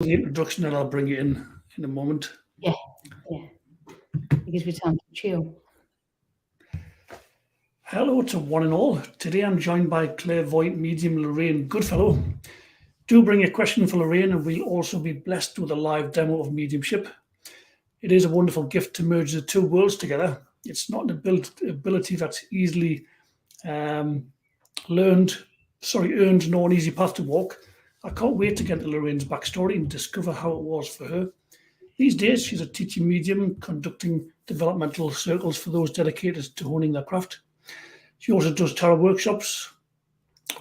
the introduction, and I'll bring you in a moment. Yeah. It gives me time to chill. Hello to one and all. Today I'm joined by Clairvoyant medium Lorraine Goodfellow. Do bring a question for Lorraine, and we'll also be blessed with a live demo of mediumship. It is a wonderful gift to merge the two worlds together. It's not an ability that's easily um, earned, nor an easy path to walk. I can't wait to get into Lorraine's backstory and discover how it was for her. These days, she's a teaching medium conducting developmental circles for those dedicated to honing their craft. She also does tarot workshops,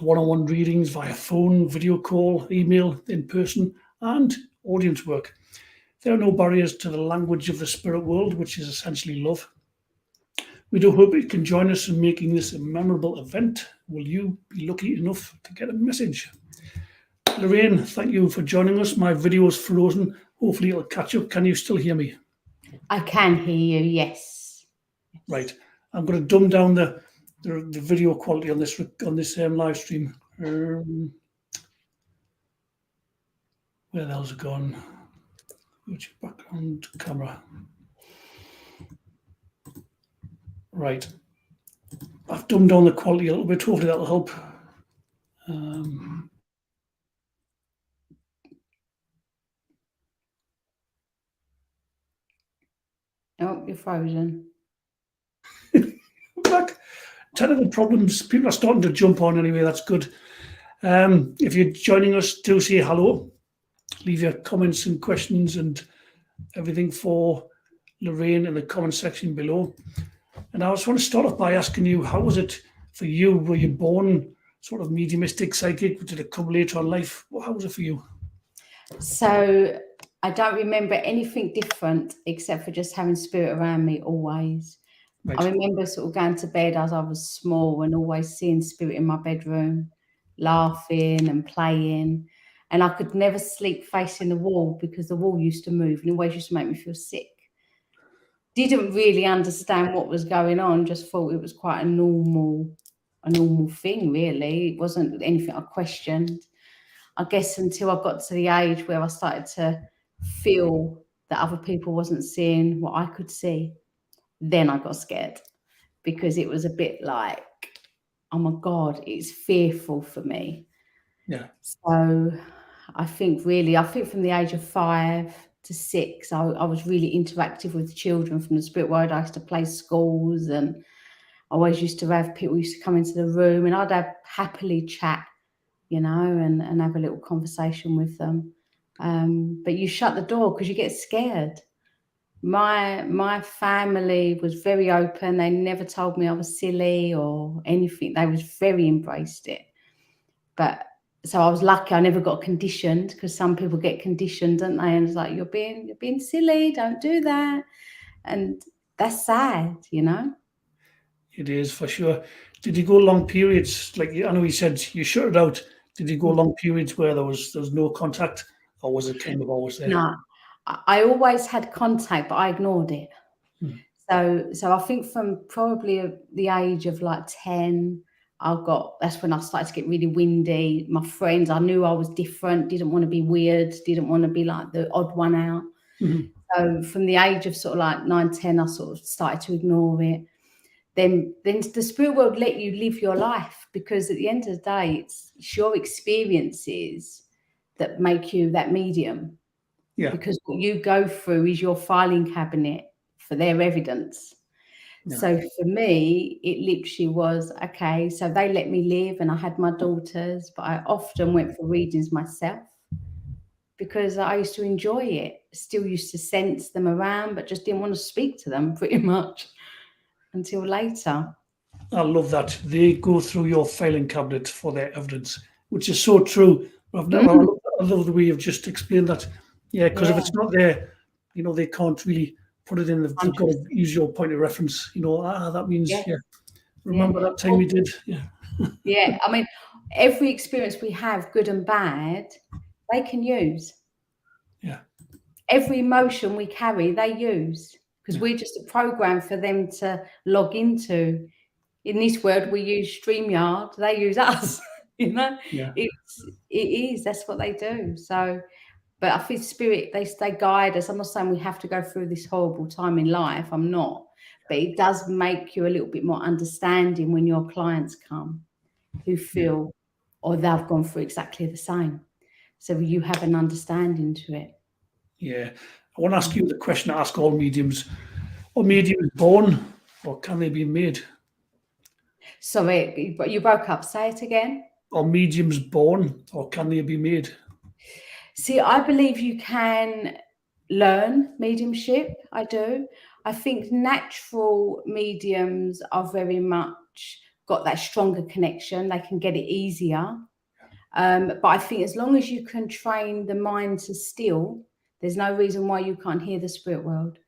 one-on-one readings via phone, video call, email, in person, and audience work. There are no barriers to the language of the spirit world, which is essentially love. We do hope you can join us in making this a memorable event. Will you be lucky enough to get a message? Lorraine, thank you for joining us. My video is frozen. Hopefully it'll catch up. Can you still hear me? I can hear you, yes. Right. I'm going to dumb down the video quality on this live stream. Where the hell's it gone? Which background camera? Right. I've dumbed down the quality a little bit. Hopefully that'll help. Oh, you're frozen. Back. Technical problems. People are starting to jump on anyway. That's good. If you're joining us, do say hello. Leave your comments and questions and everything for Lorraine in the comment section below. And I just want to start off by asking you, how was it for you? Were you born sort of mediumistic, psychic? Did it come later in life? How was it for you? So I don't remember anything different except for just having spirit around me always. Right. I remember sort of going to bed as I was small and always seeing spirit in my bedroom, laughing and playing. And I could never sleep facing the wall because the wall used to move and it always used to make me feel sick. Didn't really understand what was going on, just thought it was quite a normal thing, really. It wasn't anything I questioned. I guess until I got to the age where I started to feel that other people wasn't seeing what I could see, then I got scared because it was a bit like, oh my God, it's fearful for me. Yeah. So I think from the age of 5 to 6, I was really interactive with children from the spirit world. I used to play schools and I always used to have people used to come into the room and I'd have happily chat, and have a little conversation with them. But you shut the door because you get scared. My family was very open. They never told me I was silly or anything. They was very embraced it. But so I was lucky I never got conditioned, because some people get conditioned, don't they? And it's like, you're being silly, don't do that. And that's sad, It is, for sure. Did you go long periods? Like, I know you said you shut it out. Did you go long periods where there was no contact, or was it kind of always there? No, I always had contact, but I ignored it. So I think from probably the age of like 10, that's when I started to get really windy. My friends, I knew I was different, didn't want to be weird, didn't want to be like the odd one out. So from the age of sort of like 9, 10, I sort of started to ignore it. Then the spirit world let you live your life, because at the end of the day, it's your experiences that make you that medium. Yeah. Because what you go through is your filing cabinet for their evidence. Yeah. So for me, it literally was, okay, so they let me live and I had my daughters, but I often went for readings myself because I used to enjoy it. Still used to sense them around, but just didn't want to speak to them pretty much until later. I love that. They go through your filing cabinet for their evidence, which is so true. I love the way you've just explained that. Yeah, because if it's not there, they can't really put it in. They've got to use your point of reference. That means, remember that time you did. Yeah. Yeah, I mean, every experience we have, good and bad, they can use. Yeah. Every emotion we carry, they use, because we're just a program for them to log into. In this world, we use StreamYard, they use us. Yeah. It is. That's what they do. So But I feel spirit, they guide us. I'm not saying we have to go through this horrible time in life. I'm not. But it does make you a little bit more understanding when your clients come who feel or they've gone through exactly the same. So you have an understanding to it. Yeah. I want to ask you the question I ask all mediums. Are mediums born or can they be made? Sorry, you broke up. Say it again. Are mediums born or can they be made? See, I believe you can learn mediumship. I do. I think natural mediums are very much got that stronger connection. They can get it easier. But I think as long as you can train the mind to still, there's no reason why you can't hear the spirit world.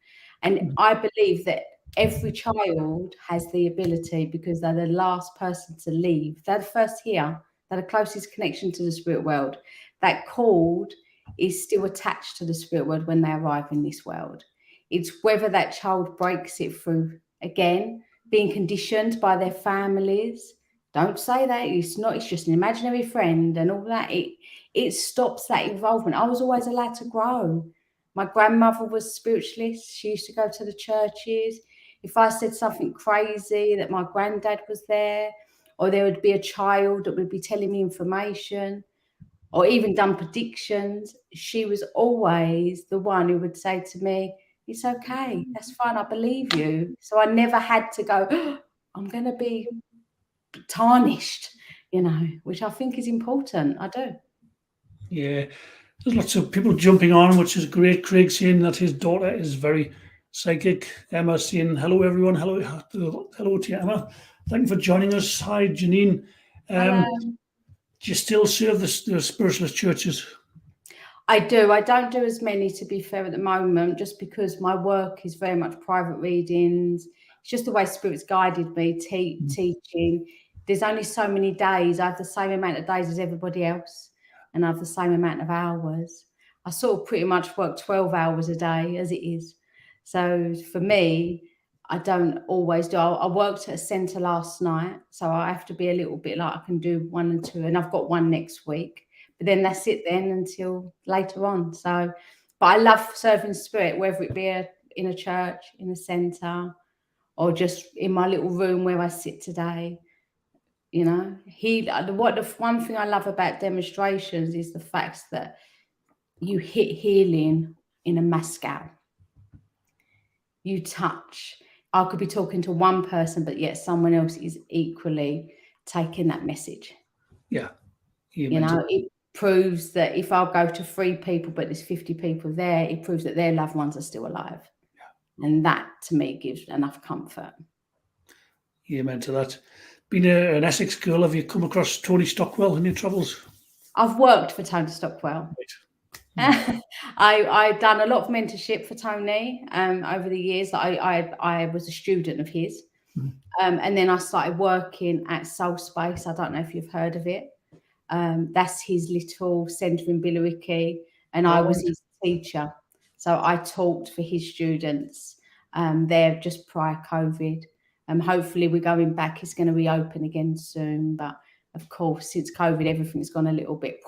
And I believe that every child has the ability, because they're the last person to leave. They're the first here. They're the closest connection to the spirit world. That cord is still attached to the spirit world when they arrive in this world. It's whether that child breaks it through, again, being conditioned by their families. Don't say that. It's not. It's just an imaginary friend and all that. It stops that involvement. I was always allowed to grow. My grandmother was spiritualist. She used to go to the churches. If I said something crazy, that my granddad was there, or there would be a child that would be telling me information, or even done predictions, she was always the one who would say to me, "It's okay. That's fine. I believe you." So I never had to go, "Oh, I'm going to be tarnished," which I think is important. I do. Yeah. There's lots of people jumping on, which is great. Craig saying that his daughter is very psychic. Emma saying, hello, everyone. Hello to you, Emma. Thank you for joining us. Hi, Janine. Hello. Do you still serve the spiritualist churches? I do. I don't do as many, to be fair, at the moment, just because my work is very much private readings. It's just the way Spirit's guided me, teaching. There's only so many days. I have the same amount of days as everybody else, and I have the same amount of hours. I sort of pretty much work 12 hours a day as it is. So for me, I don't always do. I worked at a centre last night, so I have to be a little bit like I can do 1 and 2, and I've got one next week. But then that's it then until later on. So, but I love serving spirit, whether it be in a church, in a centre, or just in my little room where I sit today. The one thing I love about demonstrations is the fact that you hit healing in a mass scale. You touch. I could be talking to one person, but yet someone else is equally taking that message. Yeah. It proves that if I go to 3 people, but there's 50 people there, it proves that their loved ones are still alive. Yeah. And that, to me, gives enough comfort. Amen to that. Being an Essex girl, have you come across Tony Stockwell in your travels? I've worked for Tony Stockwell. Right. I done a lot of mentorship for Tony over the years. I was a student of his. And then I started working at Soul Space. I don't know if you've heard of it. That's his little centre in Billericay, and I was his teacher. So I taught for his students there just prior COVID. Hopefully we're going back. It's going to reopen again soon. But of course, since COVID, everything's gone a little bit.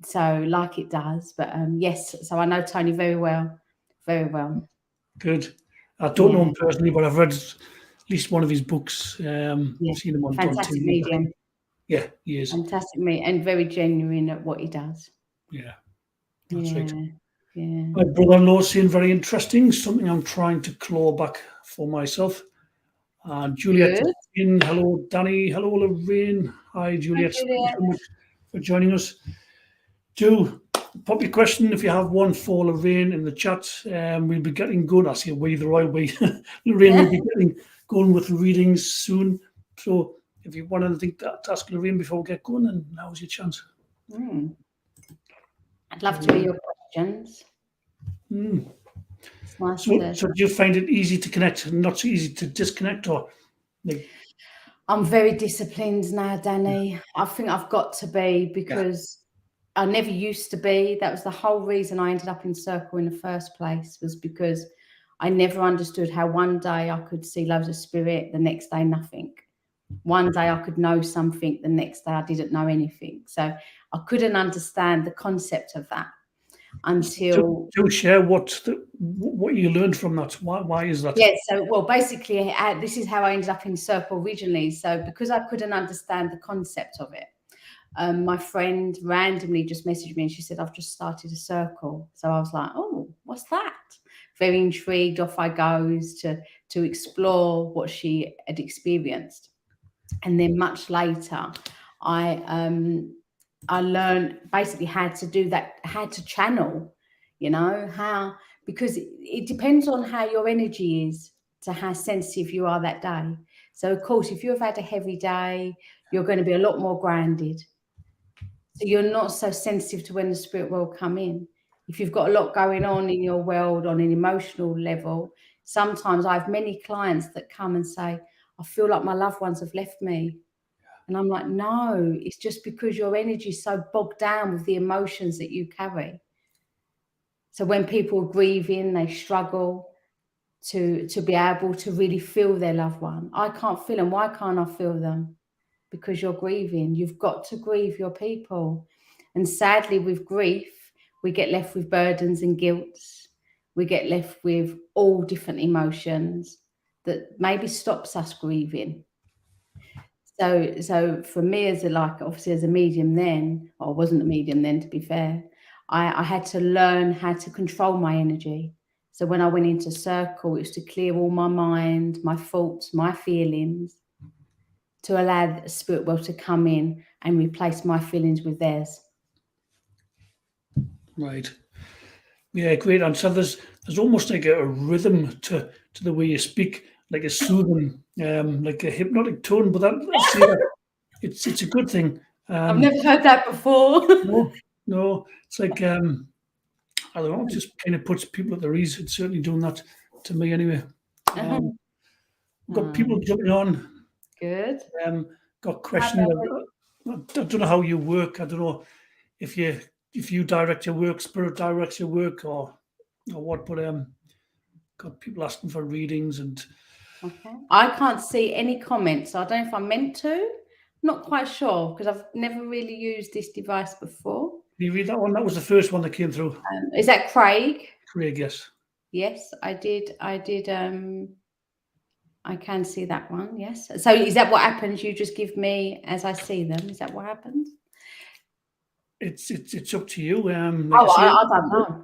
So like it does. But yes, so I know Tony very well. Very well. Good. I don't know him personally, but I've read at least one of his books. Seen him on fantastic medium. Yeah, he is. Fantastic me, and very genuine at what he does. Yeah, that's right. Yeah. My brother-in-law saying very interesting, something I'm trying to claw back for myself. And Juliet in, hello Danny, hello Lorraine. Hi Juliet, thank you so much for joining us. Do pop your question if you have one for Lorraine in the chat. We'll be getting going. I see we the right way. Lorraine will be getting going with readings soon. So if you want anything to ask Lorraine before we get going, then now's your chance. I'd love to hear your questions. Nice so do you find it easy to connect and not so easy to disconnect, or I'm very disciplined now, Danny. I think I've got to be, because I never used to be. That was the whole reason I ended up in Circle in the first place, was because I never understood how one day I could see loads of spirit, the next day nothing. One day I could know something, the next day I didn't know anything. So I couldn't understand the concept of that until... Do share what you learned from that. Why is that? Yeah, so, well, basically, this is how I ended up in circle originally. So because I couldn't understand the concept of it, my friend randomly just messaged me and she said, I've just started a circle. So I was like, oh, what's that? Very intrigued. Off I goes to explore what she had experienced. And then much later, I learned basically how to do that, how to channel, because it depends on how your energy is to how sensitive you are that day. So, of course, if you've had a heavy day, you're going to be a lot more grounded. So you're not so sensitive to when the spirit world come in. If you've got a lot going on in your world on an emotional level, sometimes I have many clients that come and say, I feel like my loved ones have left me. And I'm like, no, it's just because your energy is so bogged down with the emotions that you carry. So when people are grieving, they struggle to be able to really feel their loved one. I can't feel them. Why can't I feel them? Because you're grieving. You've got to grieve your people. And sadly, with grief, we get left with burdens and guilt. We get left with all different emotions that maybe stops us grieving. So for me, obviously as a medium then, or I wasn't a medium then, to be fair, I had to learn how to control my energy. So when I went into circle, it was to clear all my mind, my thoughts, my feelings, to allow the spirit world to come in and replace my feelings with theirs. Right. Yeah, great answer. There's almost like a rhythm to the way you speak, like a soothing, like a hypnotic tone. But it's a good thing. I've never heard that before. No, it's like I don't know, it just kind of puts people at their ease. It's certainly doing that to me anyway. We've got people jumping on. Good. Got questions. I don't know how you work. I don't know if you direct your work, spirit directs your work, or what. But got people asking for readings and. Okay. I can't see any comments. So I don't know if I'm meant to. Not quite sure because I've never really used this device before. Can you read that one? That was the first one that came through. Is that Craig? Craig, yes. Yes, I did. I can see that one. Yes. So is that what happens? You just give me as I see them. Is that what happens? It's up to you. I don't know.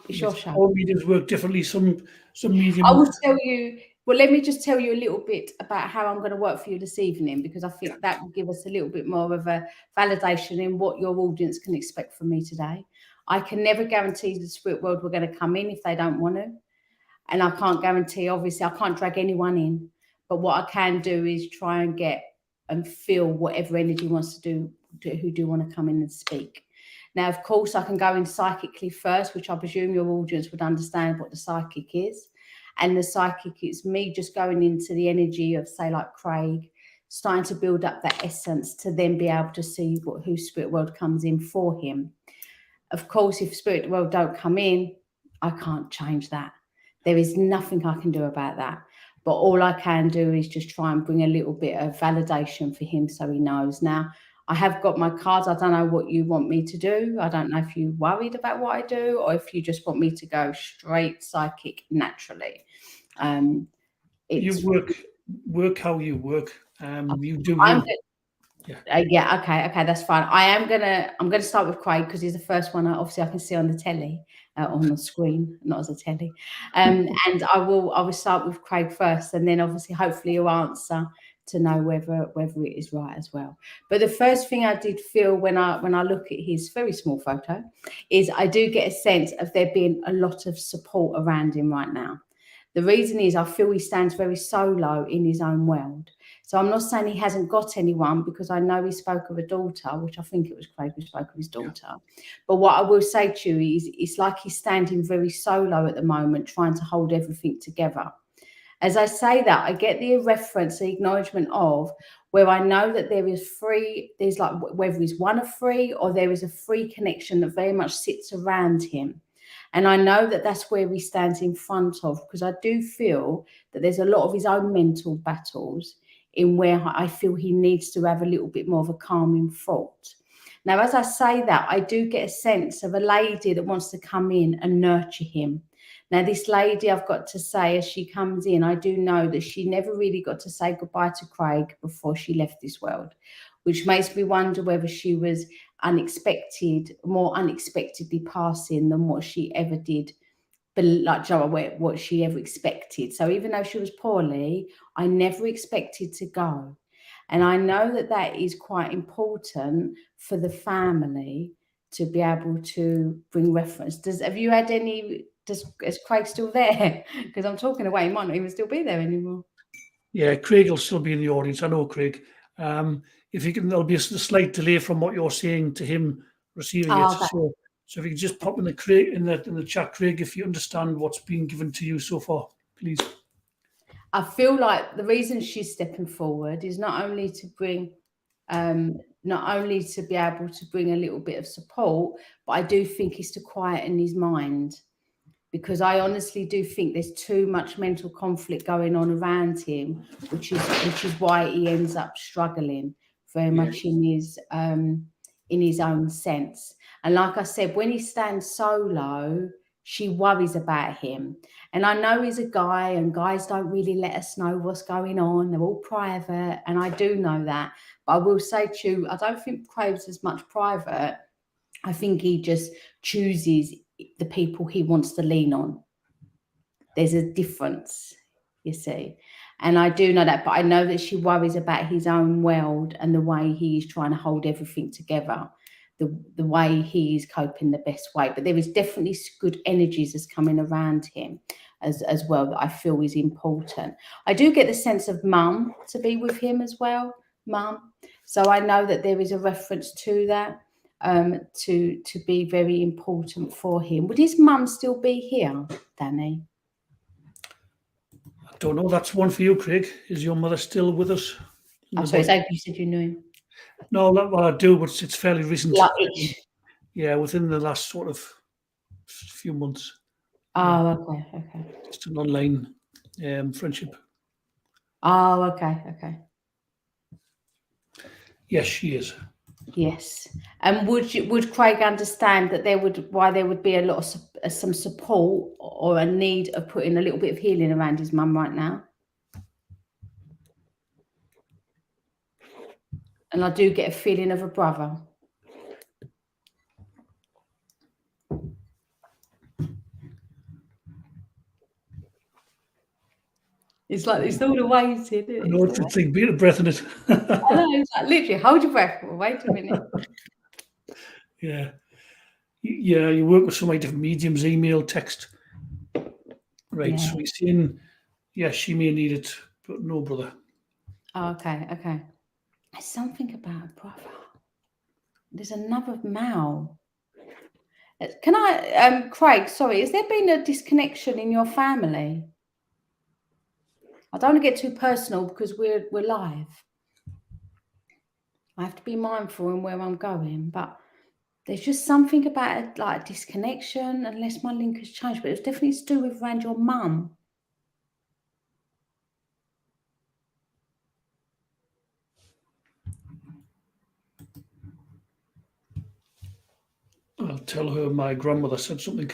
It's your show. All mediums work differently. Some mediums. I will tell you. Well, let me just tell you a little bit about how I'm going to work for you this evening, because I think that will give us a little bit more of a validation in what your audience can expect from me today. I can never guarantee the spirit world we're going to come in if they don't want to. And I can't guarantee, obviously, I can't drag anyone in. But what I can do is try and get and feel whatever energy wants to who do want to come in and speak. Now, of course, I can go in psychically first, which I presume your audience would understand what the psychic is. And the psychic is me just going into the energy of, say, like Craig, starting to build up that essence to then be able to see who spirit world comes in for him. Of course, if spirit world don't come in, I can't change that. There is nothing I can do about that. But all I can do is just try and bring a little bit of validation for him so he knows. Now, I have got my cards. I don't know what you want me to do. I don't know if you're worried about what I do or if you just want me to go straight psychic naturally. You work how you work. You do. Yeah. Okay. That's fine. I'm gonna start with Craig because he's the first one. Obviously, I can see on the telly, on the screen, not as a telly. And I will start with Craig first, and then obviously, hopefully, you'll answer to know whether it is right as well. But the first thing I did feel when I look at his very small photo is I do get a sense of there being a lot of support around him right now. The reason is I feel he stands very solo in his own world. So I'm not saying he hasn't got anyone, because I know he spoke of a daughter, which I think it was Craig who spoke of his daughter. But what I will say to you is it's like he's standing very solo at the moment, trying to hold everything together. As I say that, I get the reference, the acknowledgement of where I know that there's like whether he's one of three or there is a free connection that very much sits around him. And I know that that's where he stands in front of, because I do feel that there's a lot of his own mental battles in where I feel he needs to have a little bit more of a calming thought. Now, as I say that, I do get a sense of a lady that wants to come in and nurture him. Now, this lady, I've got to say, as she comes in, I do know that she never really got to say goodbye to Craig before she left this world, which makes me wonder whether she was more unexpectedly passing than what she ever did, but like what she ever expected. So even though she was poorly, I never expected to go. And I know that that is quite important for the family to be able to bring reference. Have you had any? Is Craig still there? Because I'm talking away, he might not even still be there anymore. Yeah, Craig will still be in the audience. I know Craig. If you can, there'll be a slight delay from what you're saying to him receiving it. Okay. So if you can just pop in the chat, Craig, if you understand what's being given to you so far, please. I feel like the reason she's stepping forward is not only to bring, not only to be able to bring a little bit of support, but I do think it's to quieten his mind, because I honestly do think there's too much mental conflict going on around him, which is why he ends up struggling very much in his own sense. And like I said, when he stands solo, she worries about him. And I know he's a guy, and guys don't really let us know what's going on. They're all private, and I do know that. But I will say to you, I don't think Craig's as much private. I think he just chooses the people he wants to lean on. There's a difference, you see. And I do know that, but I know that she worries about his own world and the way he's trying to hold everything together, the way he is coping the best way. But there is definitely good energies that's coming around him as well that I feel is important. I do get the sense of mum to be with him as well, mum. So I know that there is a reference to that, to be very important for him. Would his mum still be here, Danny? I don't know. That's one for you, Craig. Is your mother still with us? I'm sorry, you said you knew him. No, well, I do, but it's fairly recent. Like yeah, within the last sort of few months. Oh, okay. Just an online friendship. Oh, okay. Yes, she is. Yes. And would Craig understand that why there would be a lot of some support or a need of putting a little bit of healing around his mum right now? And I do get a feeling of a brother. It's like it's all the waiting. I know it's a thing. Beat a breath in it. I know, it's like literally hold your breath. Wait a minute. Yeah. Yeah, you work with so many different mediums, email, text. Right. Yeah. So he's saying, yes, she may need it, but no brother. Oh, okay. There's something about a brother. There's another Mal. Can I, Craig, sorry, has there been a disconnection in your family? I don't want to get too personal because we're live. I have to be mindful in where I'm going, but there's just something about it, like a disconnection, unless my link has changed, but it's definitely to do with around your mum. I'll tell her my grandmother said something.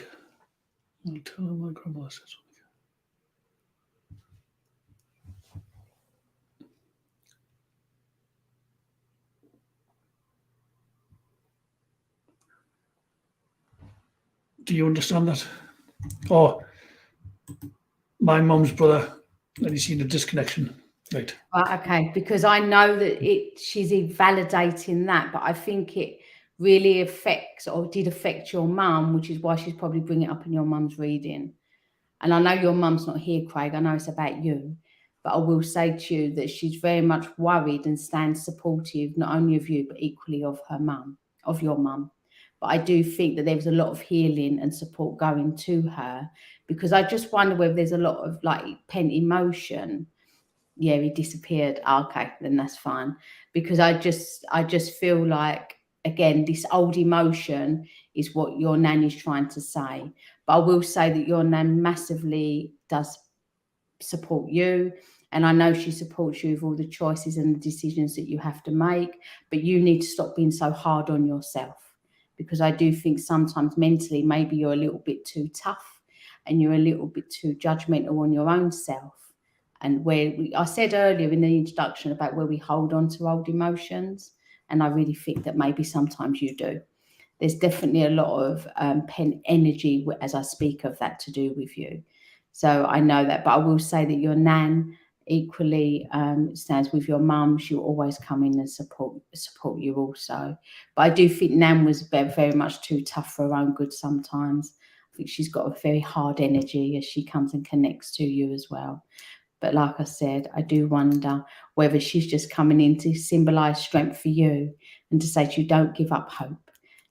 Do you understand that? Oh, my mum's brother, and he's seen a disconnection. Right. Okay, because I know that she's invalidating that, but I think it really affects or did affect your mum, which is why she's probably bringing it up in your mum's reading. And I know your mum's not here, Craig. I know it's about you, but I will say to you that she's very much worried and stands supportive, not only of you, but equally of her mum, of your mum. But I do think that there was a lot of healing and support going to her, because I just wonder whether there's a lot of like pent emotion. Yeah, he disappeared. Okay, then that's fine. Because I just feel like, again, this old emotion is what your nan is trying to say. But I will say that your nan massively does support you. And I know she supports you with all the choices and the decisions that you have to make, but you need to stop being so hard on yourself, because I do think sometimes mentally maybe you're a little bit too tough and you're a little bit too judgmental on your own self. And I said earlier in the introduction about where we hold on to old emotions, and I really think that maybe sometimes you do. There's definitely a lot of pent energy as I speak of that to do with you. So I know that, but I will say that your nan equally stands with your mum. She'll always come in and support you also. But I do think nan was very much too tough for her own good sometimes. I think she's got a very hard energy as she comes and connects to you as well. But like I said, I do wonder whether she's just coming in to symbolise strength for you and to say to you, don't give up hope.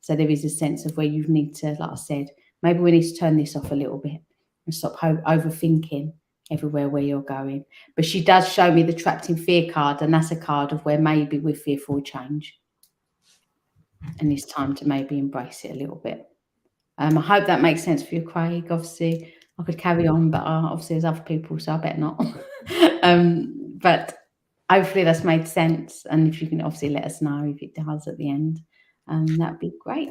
So there is a sense of where you need to, like I said, maybe we need to turn this off a little bit and stop overthinking everywhere where you're going. But she does show me the trapped in fear card, and that's a card of where maybe we're fearful of change. And it's time to maybe embrace it a little bit. I hope that makes sense for you, Craig. Obviously, I could carry on, but obviously there's other people, so I better not. But hopefully that's made sense. And if you can obviously let us know if it does at the end, that'd be great.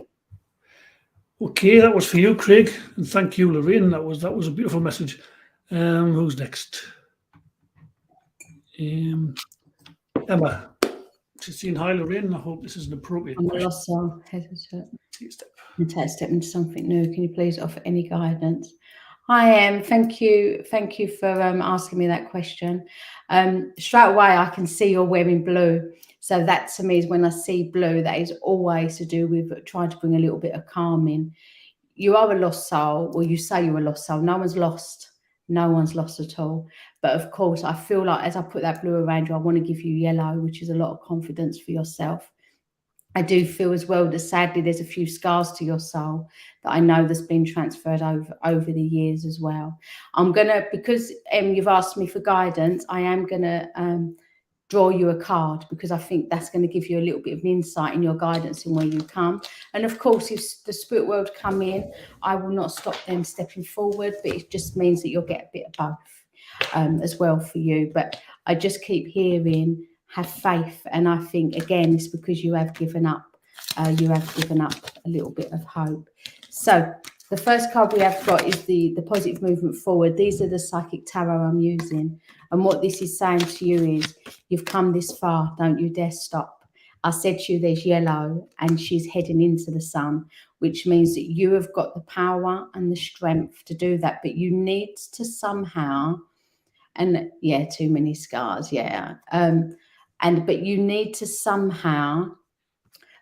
Okay, that was for you, Craig, and thank you, Lorraine. That was a beautiful message. Who's next? Emma. She's saying, hi, Lorraine. I hope this is an appropriate question. I'm also hesitant. Take a step into something new. Can you please offer any guidance? Hi, Em. Thank you for asking me that question. Straight away, I can see you're wearing blue. So that to me is when I see blue, that is always to do with trying to bring a little bit of calm in. You are a lost soul. Well, you say you're a lost soul. No one's lost. No one's lost at all. But of course, I feel like as I put that blue around you, I want to give you yellow, which is a lot of confidence for yourself. I do feel as well that sadly there's a few scars to your soul that I know that's been transferred over the years as well. I'm going to, because you've asked me for guidance, I am going to draw you a card, because I think that's going to give you a little bit of an insight in your guidance and where you come. And of course, if the spirit world come in, I will not stop them stepping forward, but it just means that you'll get a bit of both as well for you. But I just keep hearing, have faith. And I think, again, it's because you have given up. You have given up a little bit of hope. So the first card we have got is the positive movement forward. These are the psychic tarot I'm using. And what this is saying to you is, you've come this far, don't you dare stop. I said to you, there's yellow, and she's heading into the sun, which means that you have got the power and the strength to do that. But you need to somehow, and yeah, too many scars, yeah. But you need to somehow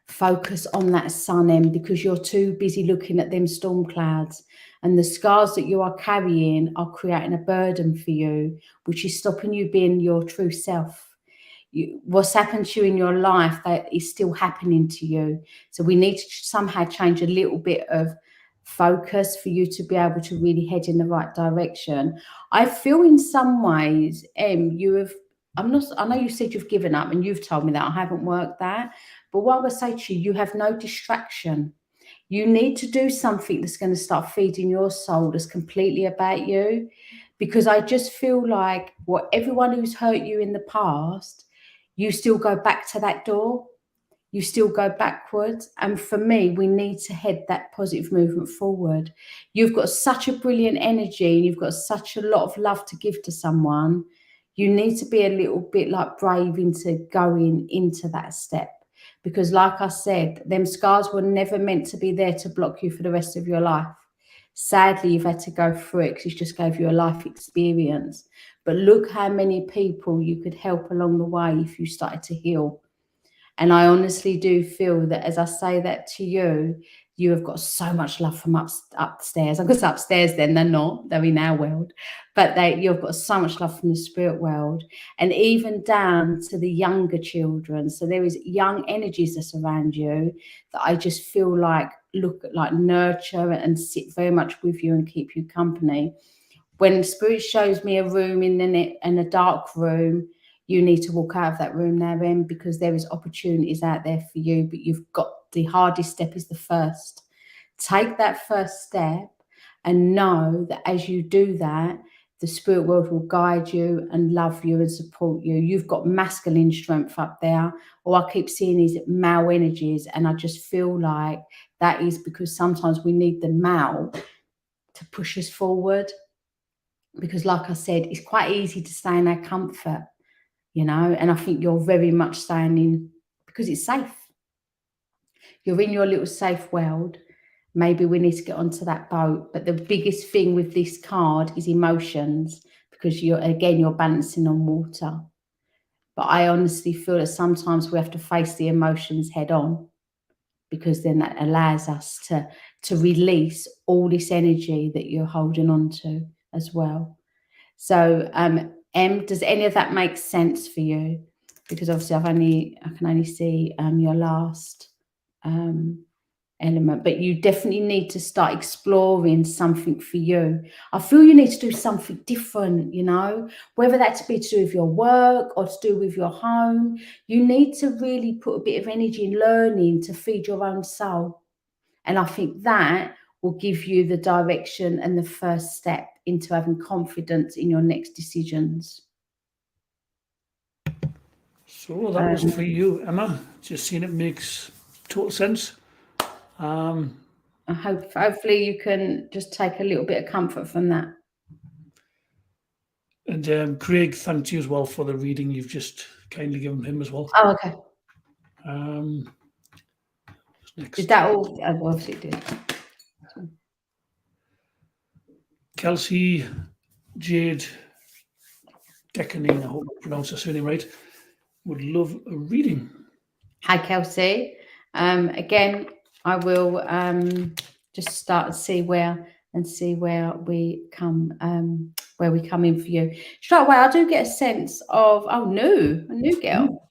focus on that sun, Em, because you're too busy looking at them storm clouds, and the scars that you are carrying are creating a burden for you, which is stopping you being your true self. What's happened to you in your life, that is still happening to you. So we need to somehow change a little bit of focus for you to be able to really head in the right direction. I feel in some ways, you have, I know you said you've given up, and you've told me that I haven't worked that. But what I would say to you, you have no distraction. You need to do something that's going to start feeding your soul that's completely about you. Because I just feel like everyone who's hurt you in the past, you still go back to that door. You still go backwards. And for me, we need to head that positive movement forward. You've got such a brilliant energy, and you've got such a lot of love to give to someone. You need to be a little bit like brave into going into that step. Because like I said, them scars were never meant to be there to block you for the rest of your life. Sadly, you've had to go through it because it just gave you a life experience. But look how many people you could help along the way if you started to heal. And I honestly do feel that as I say that to you, you have got so much love from upstairs. I guess upstairs then, they're not, they're in our world. But you've got so much love from the spirit world, and even down to the younger children. So there is young energies that surround you that I just feel like nurture and sit very much with you and keep you company. When spirit shows me a room in a dark room, you need to walk out of that room now, Em, because there is opportunities out there for you. But you've got, the hardest step is the first. Take that first step and know that as you do that, the spirit world will guide you and love you and support you. You've got masculine strength up there. All I keep seeing is male energies, and I just feel like that is because sometimes we need the male to push us forward. Because like I said, it's quite easy to stay in our comfort, you know, and I think you're very much staying in because it's safe. You're in your little safe world. Maybe we need to get onto that boat. But the biggest thing with this card is emotions, because you're balancing on water. But I honestly feel that sometimes we have to face the emotions head on, because then that allows us to release all this energy that you're holding on to as well. So, Em, does any of that make sense for you? Because obviously I can only see your last element, but you definitely need to start exploring something for you. I feel you need to do something different, you know, whether that's to do with your work or to do with your home. You need to really put a bit of energy in learning to feed your own soul. And I think that will give you the direction and the first step into having confidence in your next decisions. So that was for you, Emma. Just seeing it makes total sense. Hopefully you can just take a little bit of comfort from that. And Craig, thanked you as well for the reading you've just kindly given him as well. Oh, okay. Next. Did that all? Obviously it did. Kelsey Jade Deccanine, I hope I pronounced her surname right, would love a reading. Hi, Kelsey. Again, I will just start to see where we come in for you. Straight away, I do get a sense of a new girl.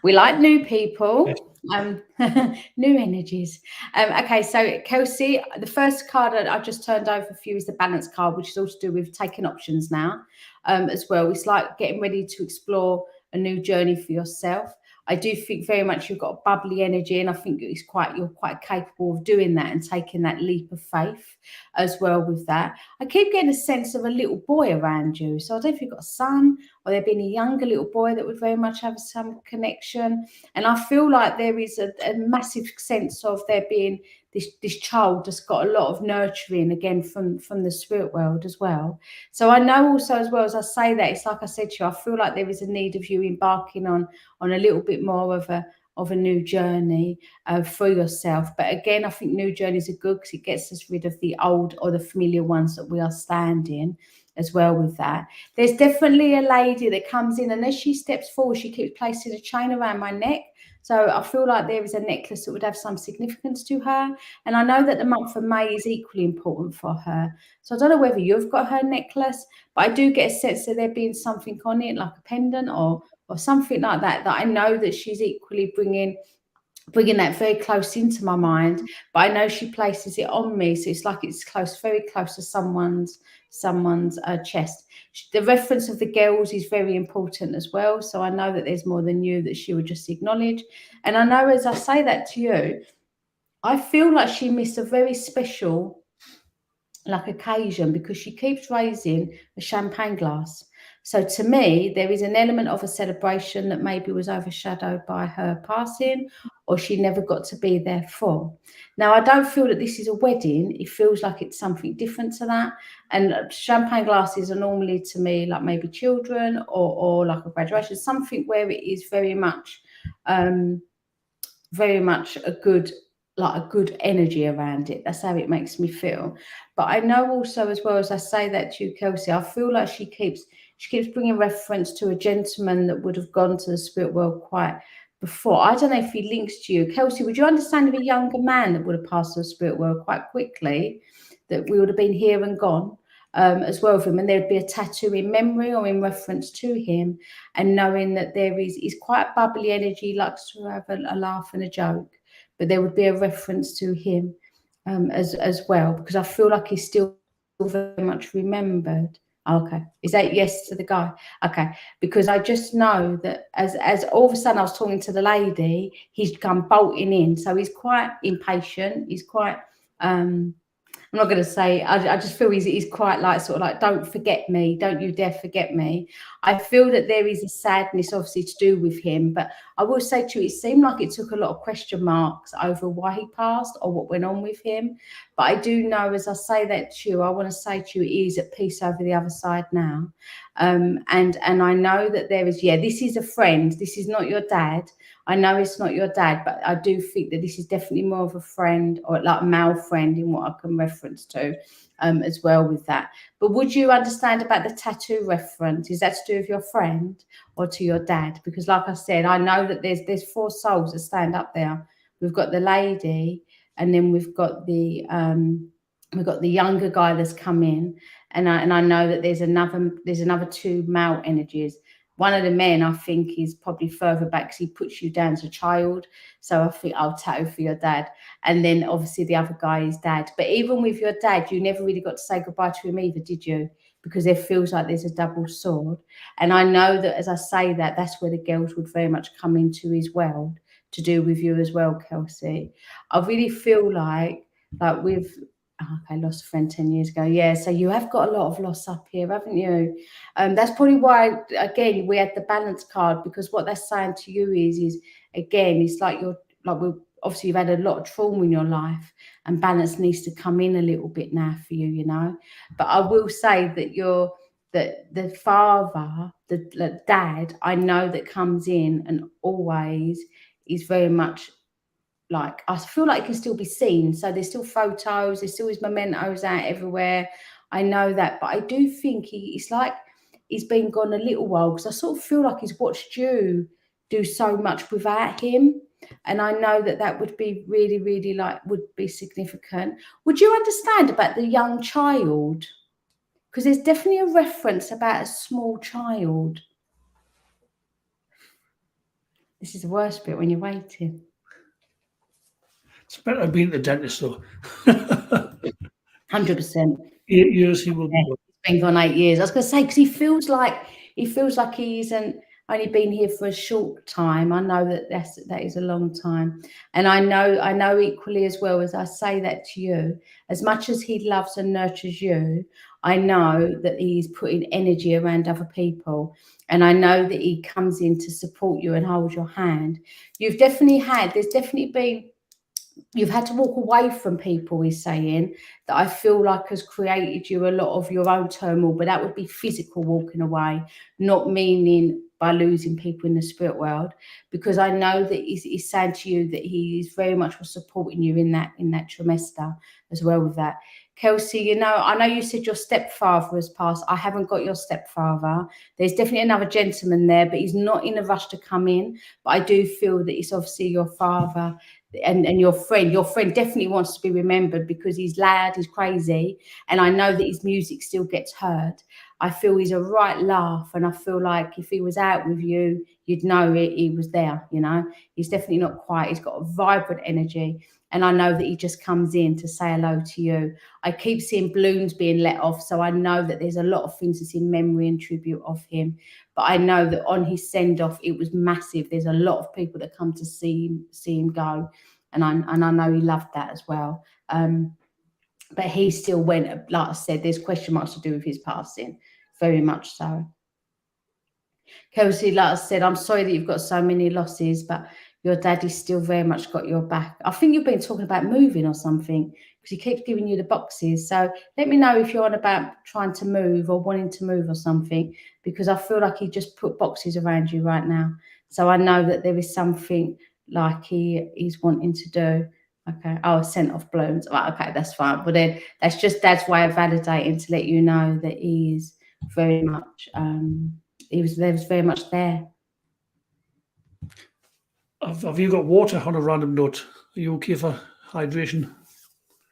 We like new people. New energies. Okay, so Kelsey, the first card that I just turned over for you is the balance card, which is all to do with taking options now as well. It's like getting ready to explore a new journey for yourself. I do think very much you've got a bubbly energy, and I think you're quite capable of doing that and taking that leap of faith as well with that. I keep getting a sense of a little boy around you. So I don't know if you've got a son or there been a younger little boy that would very much have some connection. And I feel like there is a massive sense of there being this child that's got a lot of nurturing again from the spirit world as well. So I know also, as well as I say that, it's like I said to you, I feel like there is a need of you embarking on a little bit more of a new journey for yourself. But again, I think new journeys are good because it gets us rid of the old or the familiar ones that we are standing as well with that. There's definitely a lady that comes in, and as she steps forward, she keeps placing a chain around my neck. So I feel like there is a necklace that would have some significance to her. And I know that the month of May is equally important for her. So I don't know whether you've got her necklace, but I do get a sense that there being something on it, like a pendant or something like that I know that she's equally bringing that very close into my mind. But I know she places it on me, so it's like it's very close to someone's chest. The reference of the girls is very important as well, so I know that there's more than you that she would just acknowledge. And I know as I say that to you, I feel like she missed a very special occasion, because she keeps raising a champagne glass. So to me, there is an element of a celebration that maybe was overshadowed by her passing, or she never got to be there for. Now, I don't feel that this is a wedding. It feels like it's something different to that. And champagne glasses are normally, to me, like maybe children or like a graduation, something where it is very much a good energy around it. That's how it makes me feel. But I know also, as well as I say that to you, Kelsey, I feel like she keeps bringing reference to a gentleman that would have gone to the spirit world quite before. I don't know if he links to you. Kelsey, would you understand if a younger man that would have passed to the spirit world quite quickly, that we would have been here and gone as well with him, and there'd be a tattoo in memory or in reference to him, and knowing that there is quite bubbly energy, likes to have a laugh and a joke, but there would be a reference to him as well, because I feel like he's still very much remembered. Okay, is that yes to the guy? Okay, because I just know that as all of a sudden I was talking to the lady, he's come bolting in, so he's quite impatient. He's quite I'm not going to say, I just feel he's quite like, sort of like, don't forget me, don't you dare forget me. I feel that there is a sadness obviously to do with him, but I will say to you, it seemed like it took a lot of question marks over why he passed or what went on with him. But I do know, as I say that to you, I want to say to you, he is at peace over the other side now. And I know that there is, this is a friend. This is not your dad. I know it's not your dad, but I do think that this is definitely more of a friend, or like a male friend in what I can reference to as well with that. But would you understand about the tattoo reference? Is that to do with your friend or to your dad? Because like I said, I know that there's 4 souls that stand up there. We've got the lady, and then we've got the younger guy that's come in, and I know that there's another 2 male energies. One of the men, I think, is probably further back because he puts you down as a child. So I think I'll tattoo for your dad. And then obviously the other guy is dad. But even with your dad, you never really got to say goodbye to him either, did you? Because it feels like there's a double sword. And I know that as I say that, that's where the girls would very much come into his world, to do with you as well, Kelsey. I really feel like with... Okay, lost a friend 10 years ago. Yeah, so you have got a lot of loss up here, haven't you? That's probably why, again, we had the balance card, because what that's saying to you is again, it's like obviously you've had a lot of trauma in your life, and balance needs to come in a little bit now for you, you know. But I will say that the father, the dad, I know that comes in and always is very much like, I feel like it can still be seen. So there's still photos, there's still his mementos out everywhere. I know that, but I do think it's like he's been gone a little while, because I sort of feel like he's watched you do so much without him. And I know that would be really, really would be significant. Would you understand about the young child? Because there's definitely a reference about a small child. This is the worst bit when you're waiting. It's better than being at the dentist, though. 100%. 8 years he will be. He's been gone 8 years. I was going to say, because he feels like he isn't only been here for a short time. I know that is a long time, and I know equally as well, as I say that to you, as much as he loves and nurtures you, I know that he's putting energy around other people, and I know that he comes in to support you and hold your hand. There's definitely been. You've had to walk away from people, he's saying, that I feel like has created you a lot of your own turmoil, but that would be physical walking away, not meaning by losing people in the spirit world, because I know that he's saying to you that he is very much supporting you in that trimester as well with that. Kelsey, you know, I know you said your stepfather has passed. I haven't got your stepfather. There's definitely another gentleman there, but he's not in a rush to come in. But I do feel that it's obviously your father and your friend. Your friend definitely wants to be remembered because he's loud, he's crazy, and I know that his music still gets heard. I feel he's a right laugh, and I feel like if he was out with you, you'd know he was there, you know. He's definitely not quiet. He's got a vibrant energy, and I know that he just comes in to say hello to you. I keep seeing balloons being let off, so I know that there's a lot of things that's in memory and tribute of him. But I know that on his send-off, it was massive. There's a lot of people that come to see him go, and I know he loved that as well. But he still went, like I said, there's question marks to do with his passing, very much so. Kelsey, like I said, I'm sorry that you've got so many losses, but your daddy's still very much got your back. I think you've been talking about moving or something, because he keeps giving you the boxes. So let me know if you're on about trying to move or wanting to move or something, because I feel like he just put boxes around you right now. So I know that there is something like he's wanting to do. Okay. Oh, sent off balloons. Right, okay, that's fine. But then that's just Dad's way of validating to let you know that he's very much he was very much there. Have you got water on a random note? Are you okay for hydration?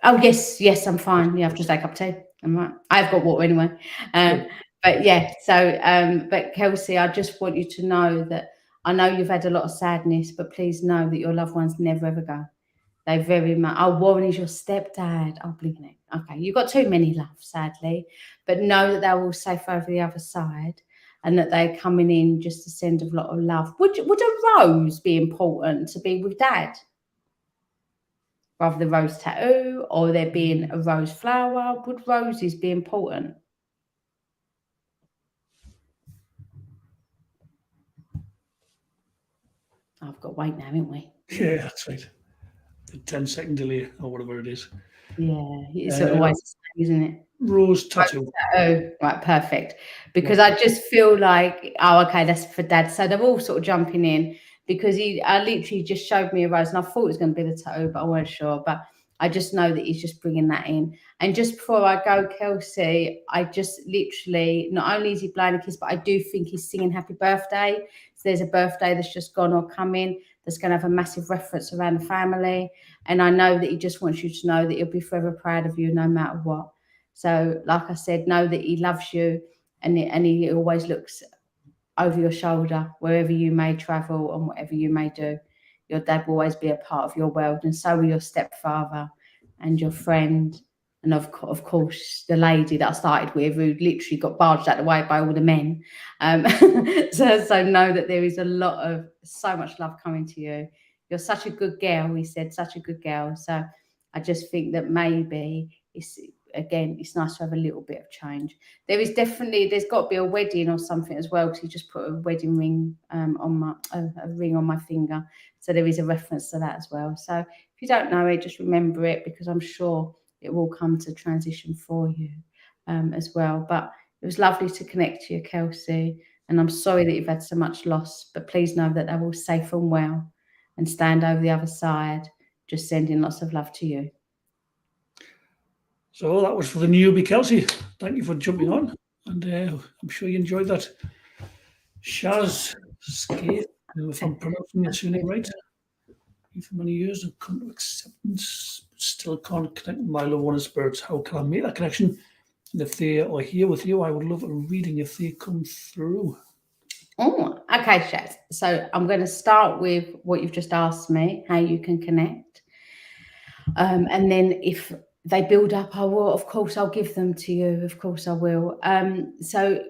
Oh yes, I'm fine. Yeah, I've just had a cup of tea. I'm right. I've got water anyway. But yeah, so but Kelsey, I just want you to know that I know you've had a lot of sadness, but please know that your loved ones never ever go. They very much. Oh, Warren is your stepdad. Oh, blinking it. Okay, you've got too many loves, sadly. But know that they will safe over the other side, and that they're coming in just to send a lot of love. Would a rose be important to be with Dad? rather the rose tattoo, or there being a rose flower? Would roses be important? I've got to wait now, haven't we? Yeah, that's right. The 10-second delay or whatever it is. Yeah, it's always the same, isn't it? Rose tattoo. Oh, right, perfect. Because I just feel like, oh, okay, that's for Dad. So they're all sort of jumping in because I literally just showed me a rose, and I thought it was going to be the tattoo, but I wasn't sure. But I just know that he's just bringing that in. And just before I go, Kelsey, I just literally, not only is he blowing a kiss, but I do think he's singing happy birthday. So there's a birthday that's just gone or coming that's going to have a massive reference around the family. And I know that he just wants you to know that he'll be forever proud of you no matter what. So, like I said, know that he loves you, and he always looks over your shoulder wherever you may travel and whatever you may do. Your dad will always be a part of your world, and so will your stepfather and your friend, and of course the lady that I started with, who literally got barged out the way by all the men. So know that there is so much love coming to you. You're such a good girl, he said, such a good girl. So I just think that maybe it's nice to have a little bit of change. There's got to be a wedding or something as well, because he just put a wedding ring a ring on my finger. So there is a reference to that as well. So if you don't know it, just remember it, because I'm sure it will come to transition for you as well. But it was lovely to connect to you, Kelsey. And I'm sorry that you've had so much loss, but please know that they're all safe and well and stand over the other side. Just sending lots of love to you. So that was for the newbie, Kelsey. Thank you for jumping on, and I'm sure you enjoyed that. Shaz Skate, if I'm pronouncing your surname right. For many years, I've come to acceptance, but still can't connect with my loved one and spirits. How can I make that connection? And if they are here with you, I would love a reading if they come through. Oh, okay, Shaz. So I'm going to start with what you've just asked me, how you can connect. And then if they build up, of course, I'll give them to you. Of course, I will. So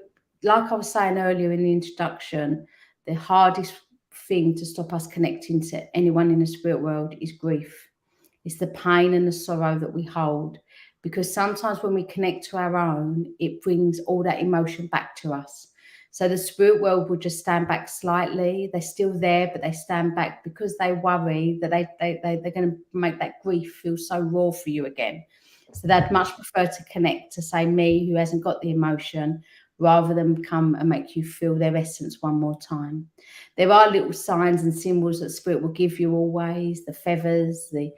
like I was saying earlier in the introduction, the hardest thing to stop us connecting to anyone in the spirit world is grief. It's the pain and the sorrow that we hold, because sometimes when we connect to our own, it brings all that emotion back to us. So the spirit world will just stand back slightly. They're still there, but they stand back because they worry that they're going to make that grief feel so raw for you again. So they'd much prefer to connect to, say, me, who hasn't got the emotion, rather than come and make you feel their essence one more time. There are little signs and symbols that spirit will give you always: the feathers, the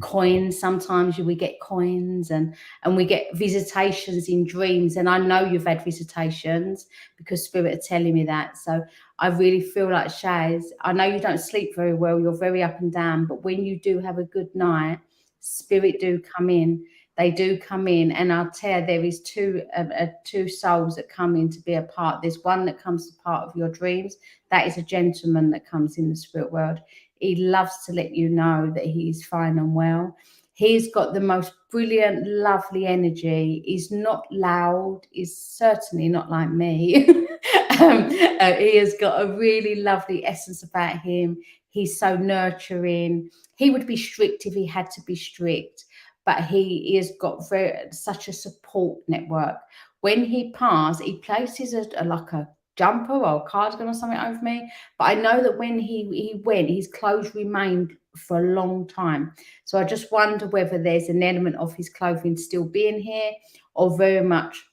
coins. Sometimes we get coins, and we get visitations in dreams. And I know you've had visitations because spirit are telling me that. So I really feel like, Shaz, I know you don't sleep very well. You're very up and down. But when you do have a good night, spirit do come in. They do come in, and I'll tell you, there is two souls that come in to be a part. There's one that comes to part of your dreams. That is a gentleman that comes in the spirit world. He loves to let you know that he's fine and well. He's got the most brilliant, lovely energy. He's not loud. He's certainly not like me. He has got a really lovely essence about him. He's so nurturing. He would be strict if he had to be strict, but he has got such a support network. When he passed, he places like a jumper or a cardigan or something over me, but I know that when he went, his clothes remained for a long time. So I just wonder whether there's an element of his clothing still being here, or very much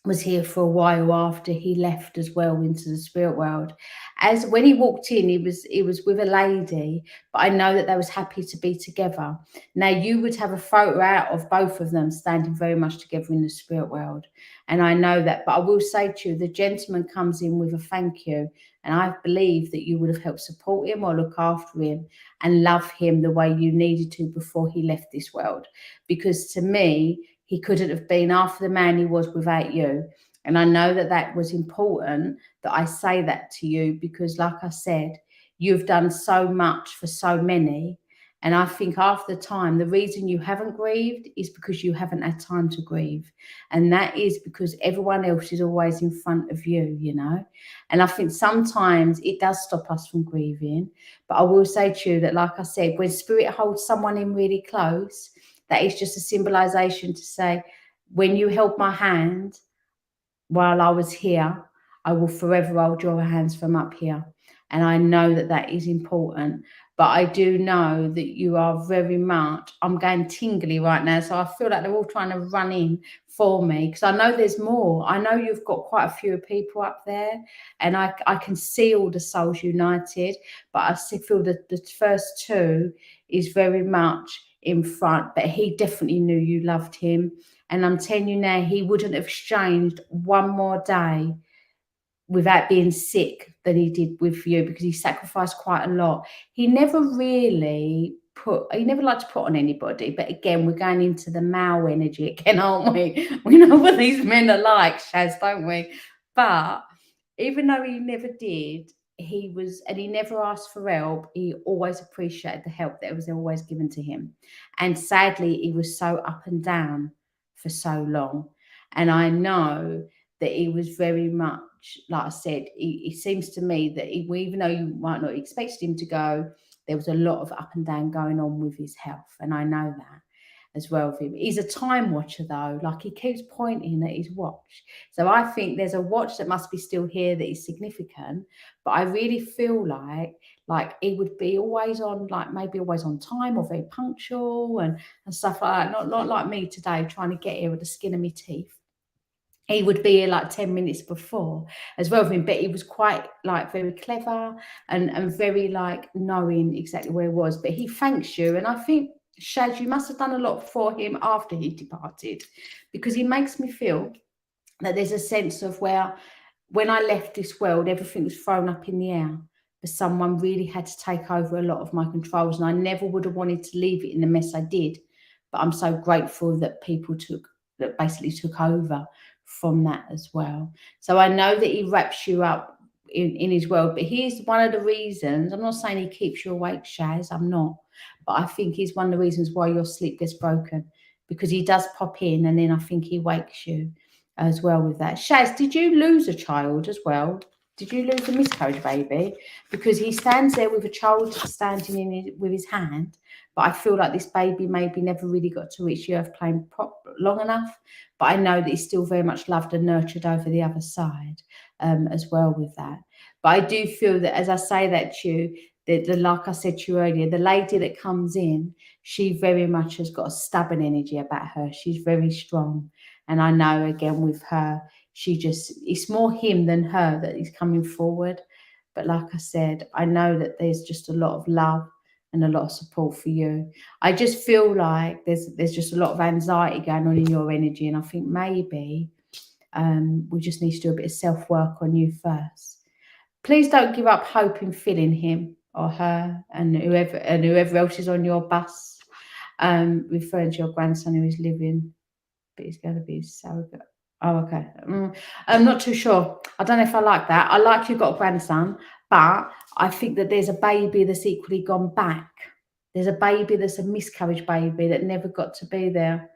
was here for a while after he left as well into the spirit world. As when he walked in, he was with a lady, but I know that they was happy to be together. Now you would have a photo out of both of them standing very much together in the spirit world, and I know that. But I will say to you, the gentleman comes in with a thank you, and I believe that you would have helped support him or look after him and love him the way you needed to before he left this world. Because to me, he couldn't have been half the man he was without you. And I know that that was important that I say that to you, because like I said, you've done so much for so many. And I think half the time, the reason you haven't grieved is because you haven't had time to grieve. And that is because everyone else is always in front of you, you know. And I think sometimes it does stop us from grieving. But I will say to you that, like I said, when spirit holds someone in really close, that is just a symbolization to say, when you held my hand while I was here, I will forever hold your hands from up here. And I know that that is important. But I do know that you are very much, I'm going tingly right now. So I feel like they're all trying to run in for me, because I know there's more. I know you've got quite a few people up there, and I can see all the souls united. But I feel that the first two is very much in front. But he definitely knew you loved him. And I'm telling you now, he wouldn't have exchanged one more day without being sick than he did with you, because he sacrificed quite a lot. He never really he never liked to put on anybody. But again, we're going into the male energy again, aren't we? We know what these men are like, Shaz, don't we? But even though he never did, he never asked for help. He always appreciated the help that was always given to him. And sadly, he was so up and down for so long. And I know that he was very much, like I said, it seems to me that even though you might not expect him to go, there was a lot of up and down going on with his health. And I know that as well with him. He's a time watcher though, like he keeps pointing at his watch. So I think there's a watch that must be still here that is significant, but I really feel like he would be always on, like maybe always on time or very punctual and stuff like that. Not like me today trying to get here with the skin of my teeth. He would be here like 10 minutes before as well with him, but he was quite like very clever and very like knowing exactly where he was. But he thanks you. And I think, Shaz, you must have done a lot for him after he departed, because he makes me feel that there's a sense of where when I left this world, everything was thrown up in the air. But someone really had to take over a lot of my controls. And I never would have wanted to leave it in the mess I did. But I'm so grateful that people basically took over from that as well. So I know that he wraps you up in his world, but here's one of the reasons. I'm not saying he keeps you awake, Shaz, I'm not, but I think he's one of the reasons why your sleep gets broken, because he does pop in and then I think he wakes you as well with that. Shaz, did you lose a child as well? Did you lose a miscarriage baby? Because he stands there with a child standing with his hand, but I feel like this baby maybe never really got to reach the earth plane long enough. But I know that he's still very much loved and nurtured over the other side as well with that. But I do feel that as I say that to you, that like I said to you earlier, the lady that comes in, she very much has got a stubborn energy about her. She's very strong. And I know, again, with her, it's more him than her that is coming forward. But like I said, I know that there's just a lot of love and a lot of support for you. I just feel like there's just a lot of anxiety going on in your energy. And I think maybe we just need to do a bit of self-work on you first. Please don't give up hope in feeling him or her and whoever else is on your bus, referring to your grandson who is living, but he's going to be surrogate. Oh, okay. I'm not too sure. I don't know if I like that. I like you've got a grandson, but I think that there's a baby that's equally gone back. There's a baby that's a miscarriage baby that never got to be there.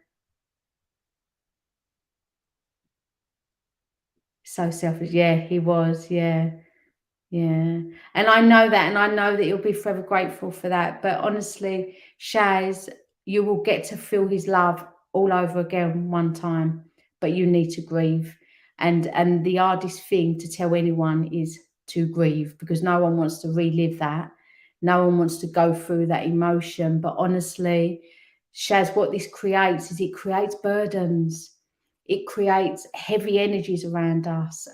So selfish. Yeah, he was. Yeah. Yeah. And I know that. And I know that you'll be forever grateful for that. But honestly, Shaz, you will get to feel his love all over again one time. But you need to grieve. And the hardest thing to tell anyone is to grieve, because no one wants to relive that. No one wants to go through that emotion. But honestly, Shaz, what this creates is it creates burdens. It creates heavy energies around us.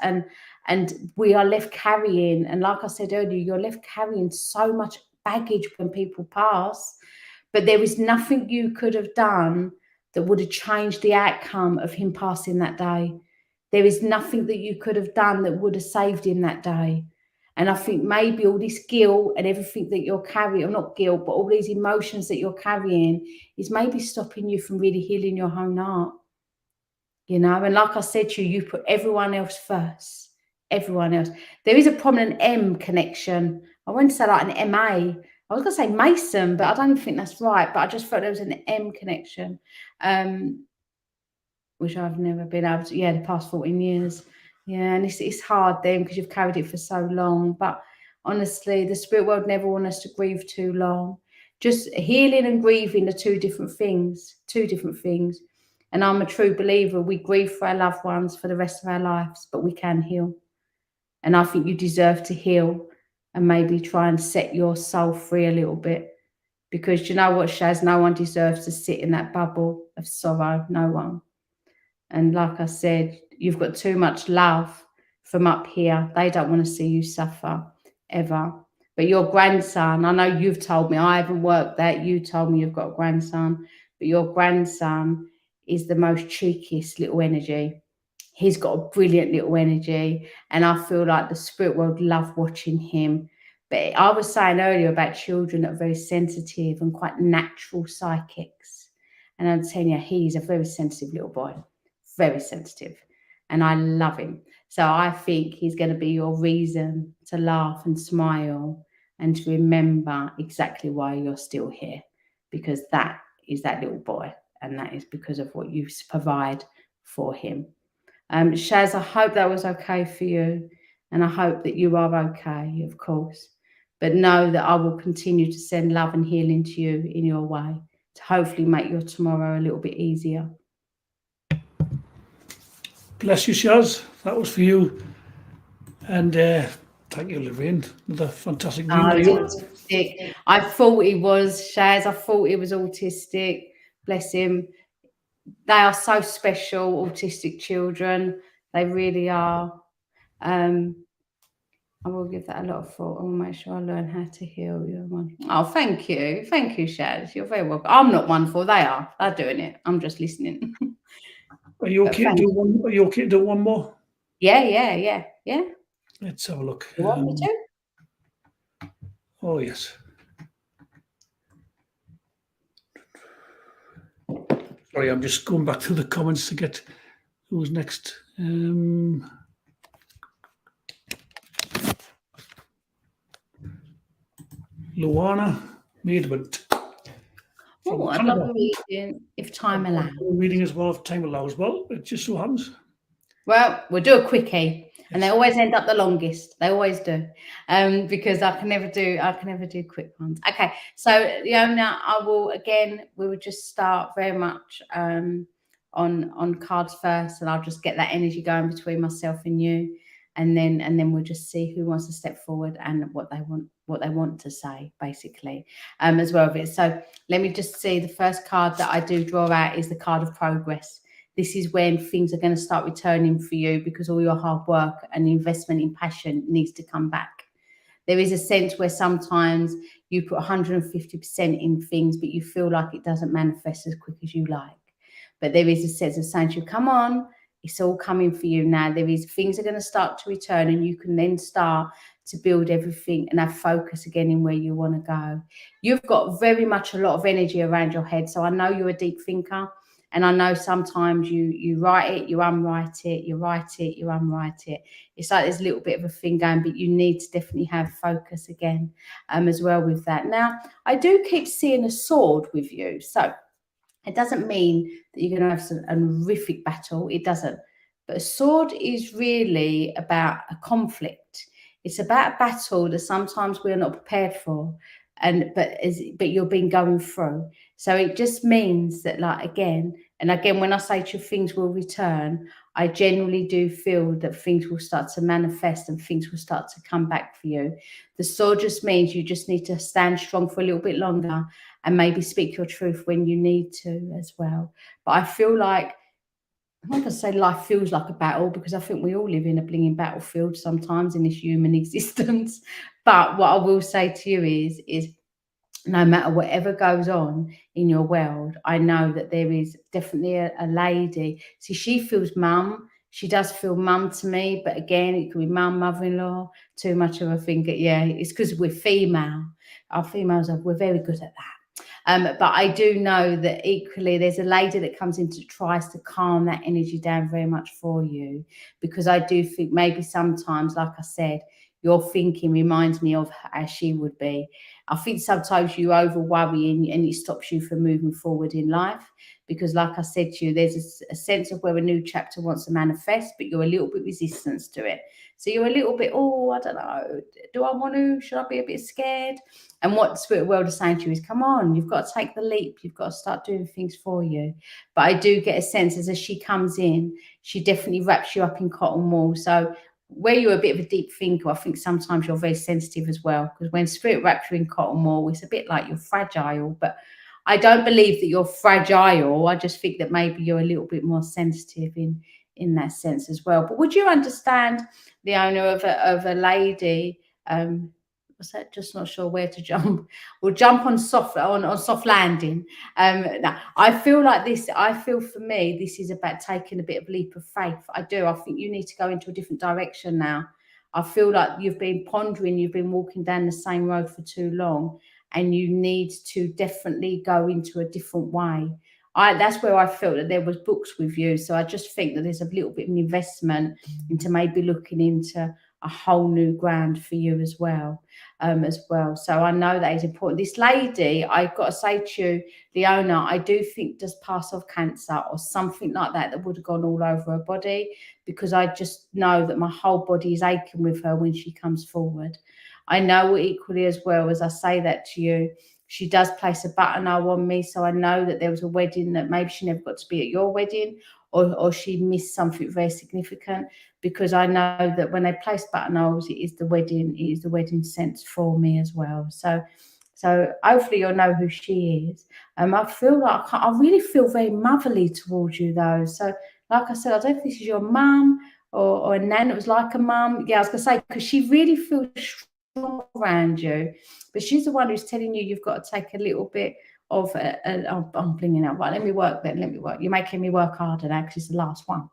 And we are left carrying, and like I said earlier, you're left carrying so much baggage when people pass. But there is nothing you could have done that would have changed the outcome of him passing that day. There is nothing that you could have done that would have saved him that day. And I think maybe all this guilt and everything that you're carrying, or not guilt, but all these emotions that you're carrying is maybe stopping you from really healing your own heart. You know, and like I said to you, you put everyone else first. Everyone else. There is a prominent M connection. I wouldn't say like an MA, I was going to say Mason, but I don't think that's right. But I just felt there was an M connection, which I've never been able to. Yeah, the past 14 years. Yeah, and it's hard then because you've carried it for so long. But honestly, the spirit world never want us to grieve too long. Just healing and grieving are two different things. Two different things. And I'm a true believer. We grieve for our loved ones for the rest of our lives, but we can heal. And I think you deserve to heal and maybe try and set your soul free a little bit. Because you know what, Shaz? No one deserves to sit in that bubble of sorrow. No one. And like I said, you've got too much love from up here. They don't want to see you suffer ever. But your grandson, I know you've told me, I haven't worked that. You told me you've got a grandson, but your grandson is the most cheekiest little energy. He's got a brilliant little energy. And I feel like the spirit world love watching him. But I was saying earlier about children that are very sensitive and quite natural psychics. And I'm telling you, he's a very sensitive little boy. Very sensitive, and I love him. So I think he's going to be your reason to laugh and smile and to remember exactly why you're still here, because that is that little boy, and that is because of what you provide for him. Shaz, I hope that was okay for you, and I hope that you are okay, of course. But know that I will continue to send love and healing to you in your way to hopefully make your tomorrow a little bit easier. Bless you, Shaz. That was for you. And thank you, Lorraine. Another fantastic reading. I thought he was, Shaz. I thought he was autistic. Bless him. They are so special, autistic children. They really are. I will give that a lot of thought. I will make sure I learn how to heal you. Oh, thank you. Thank you, Shaz. You're very welcome. I'm not wonderful. They are. They're doing it. I'm just listening. Are you okay to do one? Are you okay to do one more? Yeah. Let's have a look. You want me to? Oh, yes. Sorry, I'm just going back through the comments to get who's next. Luana Maidment. Oh, I'd love a reading if time allows. Reading as well if time allows. Well, it just so happens. Well, we'll do a quickie, and they always end up the longest. They always do, because I can never do quick ones. Okay, so Leona, we will just start very much on cards first, and I'll just get that energy going between myself and you, and then we'll just see who wants to step forward and what they want to say, basically, as well of it. So let me just see. The first card that I do draw out is the card of progress. This is when things are going to start returning for you because all your hard work and investment in passion needs to come back. There is a sense where sometimes you put 150% in things, but you feel like it doesn't manifest as quick as you like. But there is a sense of saying to you, come on, it's all coming for you now. Things are going to start to return, and you can then start to build everything and have focus again in where you want to go. You've got very much a lot of energy around your head. So I know you're a deep thinker. And I know sometimes you write it, you unwrite it, you write it, you unwrite it. It's like there's a little bit of a thing going, but you need to definitely have focus again as well with that. Now, I do keep seeing a sword with you. So it doesn't mean that you're going to have a horrific battle. It doesn't. But a sword is really about a conflict. It's about a battle that sometimes we're not prepared for. But you've been going through. So it just means that, like, again, when I say to you things will return, I generally do feel that things will start to manifest and things will start to come back for you. The sword just means you just need to stand strong for a little bit longer and maybe speak your truth when you need to as well. But I feel like, I'm not going to say life feels like a battle, because I think we all live in a blinging battlefield sometimes in this human existence. But what I will say to you is no matter whatever goes on in your world, I know that there is definitely a lady. See, she feels mum. She does feel mum to me. But again, it could be mum, mother-in-law, too much of a thing. Yeah, it's because we're female. Our females, we're very good at that. But I do know that equally there's a lady that comes in to tries to calm that energy down very much for you, because I do think maybe sometimes, like I said, your thinking reminds me of how she would be. I think sometimes you over worry and it stops you from moving forward in life, because like I said to you, there's a sense of where a new chapter wants to manifest, but you're a little bit resistant to it. So you're a little bit, oh, I don't know, do I want to, should I be a bit scared? And what the spirit world is saying to you is, come on, you've got to take the leap. You've got to start doing things for you. But I do get a sense as she comes in, she definitely wraps you up in cotton wool. So where you're a bit of a deep thinker, I think sometimes you're very sensitive as well, because when spirit wraps you in cotton wool, it's a bit like you're fragile. But I don't believe that you're fragile. I just think that maybe you're a little bit more sensitive in that sense as well. But would you understand the owner of a lady? Was that, just not sure where to jump? We'll jump on soft landing. Now I feel like this. I feel for me, this is about taking a bit of leap of faith. I do. I think you need to go into a different direction now. I feel like you've been pondering, you've been walking down the same road for too long, and you need to definitely go into a different way. That's where I felt that there was books with you. So I just think that there's a little bit of an investment into maybe looking into a whole new ground for you as well. So I know that is important. This lady, I've got to say to you, Leona, I do think does pass off cancer or something like that would have gone all over her body, because I just know that my whole body is aching with her when she comes forward. I know equally as well, as I say that to you, she does place a buttonhole on me. So I know that there was a wedding that maybe she never got to be at your wedding, or she missed something very significant, because I know that when they place buttonholes, it is the wedding sense for me as well. So hopefully you'll know who she is. I feel like I really feel very motherly towards you though. So like I said, I don't know if this is your mum or a nan that was like a mum. Yeah, I was gonna say, because she really feels strong around you, but she's the one who's telling you you've got to take a little bit of I'm blinging out. Right, let me work. You're making me work harder now because it's the last one.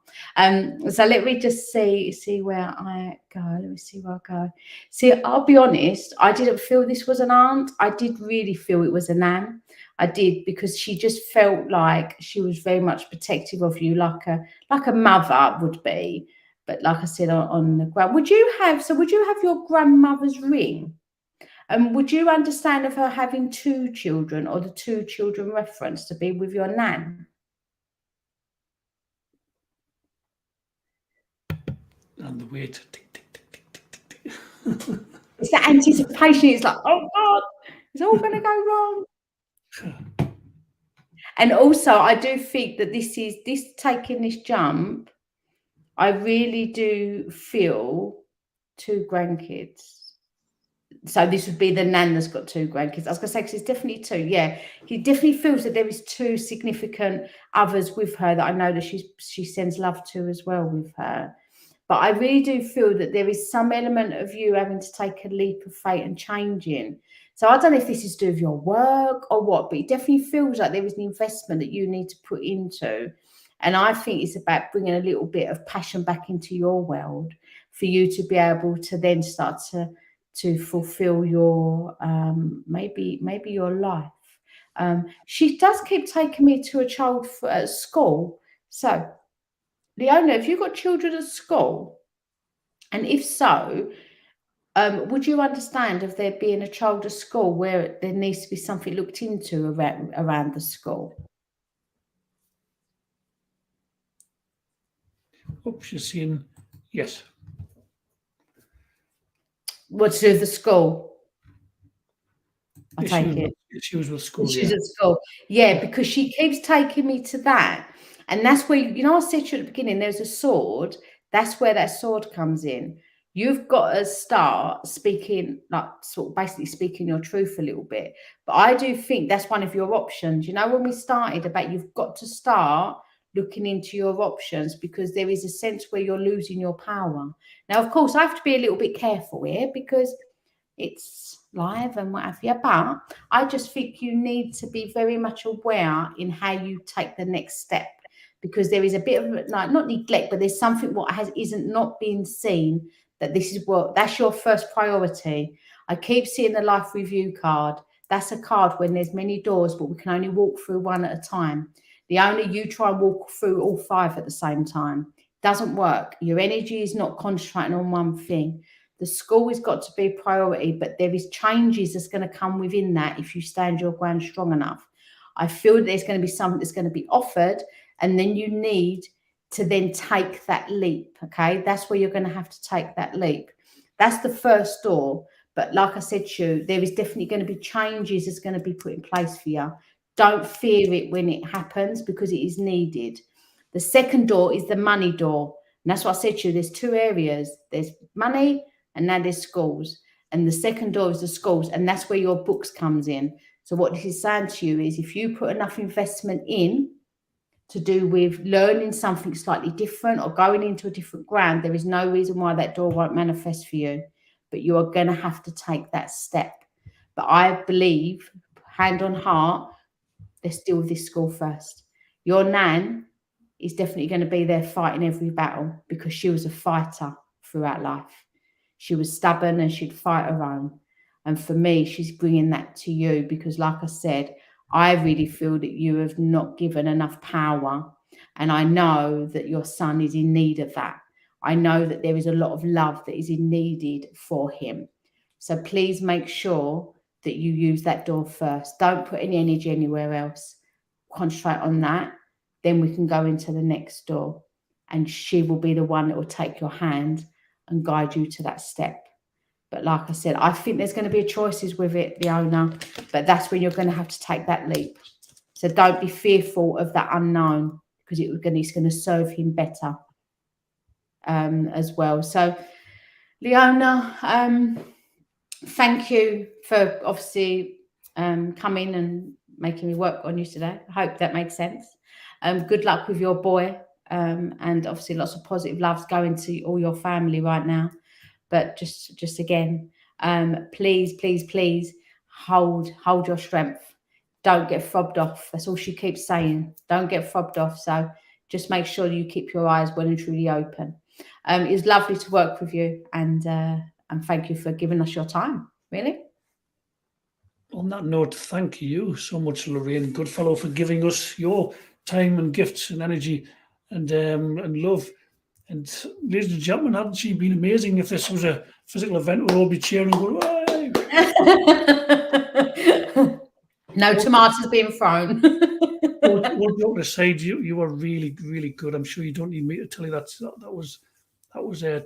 So let me just see where I go. Let me see where I go. See, I'll be honest, I didn't feel this was an aunt. I did really feel it was a nan. I did, because she just felt like she was very much protective of you, like a mother would be. But like I said, on the ground, would you have your grandmother's ring? Would you understand of her having 2 children, or the 2 children reference to be with your nan? And the weight, tick, tick, tick, tick, tick, tick, tick. It's that anticipation. It's like, oh God, it's all going to go wrong. And also, I do think that this taking this jump, I really do feel 2 grandkids. So this would be the nan that's got 2 grandkids. I was going to say, because it's definitely 2. Yeah, he definitely feels that there is 2 significant others with her that I know that she sends love to as well with her. But I really do feel that there is some element of you having to take a leap of faith and changing. So I don't know if this is to do with your work or what, but it definitely feels like there is an investment that you need to put into. And I think it's about bringing a little bit of passion back into your world for you to be able to then start to fulfill your maybe your life. She does keep taking me to a child at school. So Leona, have you got children at school? And if so, would you understand of there being a child at school where there needs to be something looked into around the school? Oh, she's saying yes. What to do with the school? I take it. She was with school. She's at school. Yeah, because she keeps taking me to that. And that's where, I said to you at the beginning, there's a sword. That's where that sword comes in. You've got to start speaking, like sort of basically speaking your truth a little bit. But I do think that's one of your options. When we started about you've got to start looking into your options, because there is a sense where you're losing your power. Now, of course, I have to be a little bit careful here because it's live and what have you, but I just think you need to be very much aware in how you take the next step, because there is a bit of not neglect, but there's something what isn't not being seen, that that's your first priority. I keep seeing the life review card. That's a card when there's many doors, but we can only walk through one at a time. The only you try and walk through all 5 at the same time. Doesn't work. Your energy is not concentrating on one thing. The school has got to be a priority, but there is changes that's going to come within that if you stand your ground strong enough. I feel there's going to be something that's going to be offered, and then you need to then take that leap. Okay, that's where you're going to have to take that leap. That's the first door. But like I said to you, there is definitely going to be changes that's going to be put in place for you. Don't fear it when it happens, because it is needed. The second door is the money door. And that's what I said to you. There's two areas. There's money, and now there's schools. And the second door is the schools. And that's where your books comes in. So what this is saying to you is, if you put enough investment in to do with learning something slightly different or going into a different ground, there is no reason why that door won't manifest for you. But you are going to have to take that step. But I believe, hand on heart, let's deal with this school first. Your nan is definitely going to be there fighting every battle, because she was a fighter throughout life. She was stubborn and she'd fight her own. And for me, she's bringing that to you, because like I said, I really feel that you have not given enough power. And I know that your son is in need of that. I know that there is a lot of love that is needed for him. So please make sure that you use that door first. Don't put any energy anywhere else. Concentrate on that. Then we can go into the next door. And she will be the one that will take your hand and guide you to that step. But like I said, I think there's going to be choices with it, Leona. But that's when you're going to have to take that leap. So don't be fearful of that unknown, because it's going to serve him better. As well. So Leona, thank you for obviously coming and making me work on you today. I hope that makes sense. Good luck with your boy, and obviously lots of positive loves going to all your family right now. But just again, please hold your strength. Don't get fobbed off. That's all she keeps saying. Don't get fobbed off. So just make sure you keep your eyes well and truly open. It's lovely to work with you, and thank you for giving us your time. Really. On that note, thank you so much, Lorraine Goodfellow, for giving us your time and gifts and energy and love. And ladies and gentlemen, hadn't she been amazing? If this was a physical event, we'd all be cheering and going, "Hey!" No tomatoes being thrown. All joking aside, you were really, really good. I'm sure you don't need me to tell you that was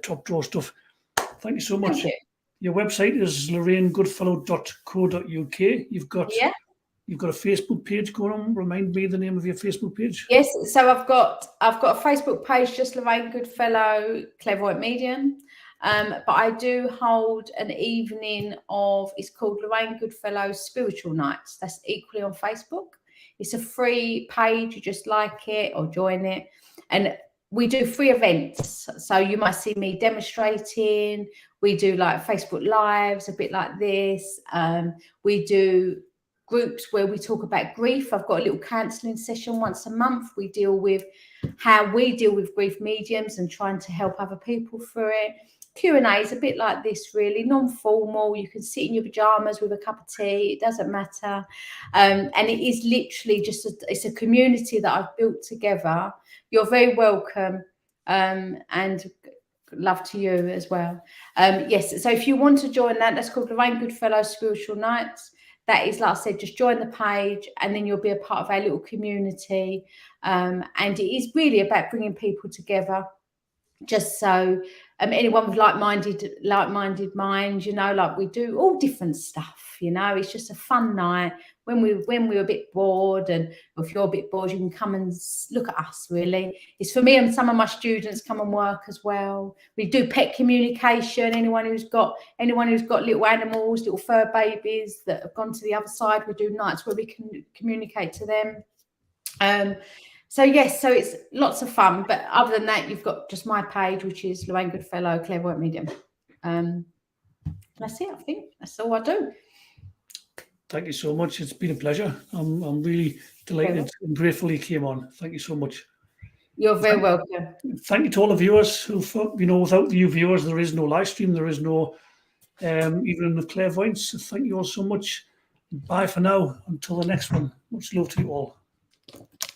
top drawer stuff. Thank you so much. Thank you. Your website is lorrainegoodfellow.co.uk. You've got a Facebook page going on. Remind me the name of your Facebook page. Yes, so I've got a Facebook page, just Lorraine Goodfellow, Clairvoyant Medium. But I do hold an evening it's called Lorraine Goodfellow Spiritual Nights. That's equally on Facebook. It's a free page. You just like it or join it. And we do free events. So you might see me demonstrating. We do like Facebook Lives, a bit like this. We do groups where we talk about grief. I've got a little counselling session once a month. We deal with how we deal with grief mediums and trying to help other people through it. Q&A is a bit like this, really, non-formal. You can sit in your pajamas with a cup of tea. It doesn't matter. And it is literally just it's a community that I've built together. You're very welcome, and love to you as well. Yes, so if you want to join that, that's called Lorraine Goodfellow Spiritual Nights. That is, like I said, just join the page and then you'll be a part of our little community. And it is really about bringing people together, just so anyone with like-minded minds, like we do all different stuff, it's just a fun night when we're a bit bored, and if you're a bit bored, you can come and look at us. Really, it's for me and some of my students come and work as well. We do pet communication. Anyone who's got little animals, little fur babies that have gone to the other side, we do nights where we can communicate to them. So yes, so it's lots of fun. But other than that, you've got just my page, which is Lorraine Goodfellow, Clairvoyant Medium. That's it. I think that's all I do. Thank you so much. It's been a pleasure. I'm really delighted and grateful you came on. Thank you so much. You're very welcome. Thank you to all the viewers who, without you viewers, there is no live stream. There is no even the clairvoyance. So thank you all so much. Bye for now. Until the next one. Much love to you all.